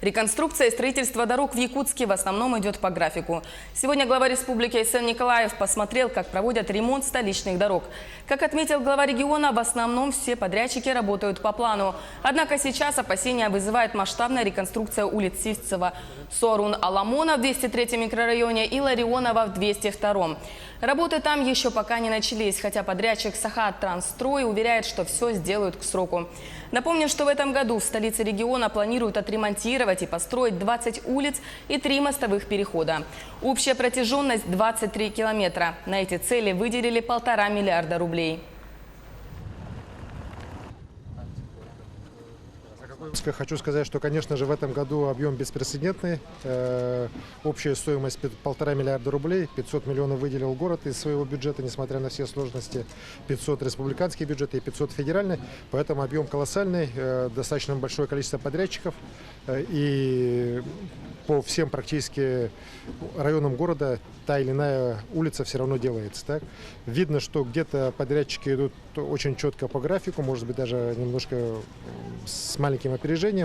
Реконструкция и строительство дорог в Якутске в основном идет по графику. Сегодня глава республики Айсен Николаев посмотрел, как проводят ремонт столичных дорог. Как отметил глава региона, в основном все подрядчики работают по плану. Однако сейчас опасения вызывает масштабная реконструкция улиц Сивцева, Суарун-Аламона в 203 микрорайоне и Ларионова в 202. Работы там еще пока не начались, хотя подрядчик Сахатрансстрой уверяет, что все сделают к сроку. Напомню, что в этом году в столице региона планируют отремонтировать и построить 20 улиц и 3 мостовых перехода. Общая протяженность 23 километра. На эти цели выделили 1,5 миллиарда рублей. Хочу сказать, что, конечно же, в этом году объем беспрецедентный. Общая стоимость 1,5 миллиарда рублей. 500 миллионов выделил город из своего бюджета, несмотря на все сложности. 500 республиканский бюджет и 500 федеральный. Поэтому объем колоссальный, достаточно большое количество подрядчиков. И по всем практически районам города та или иная улица все равно делается. Так? Видно, что где-то подрядчики идут очень четко по графику, может быть, даже немножко с маленьким опережением.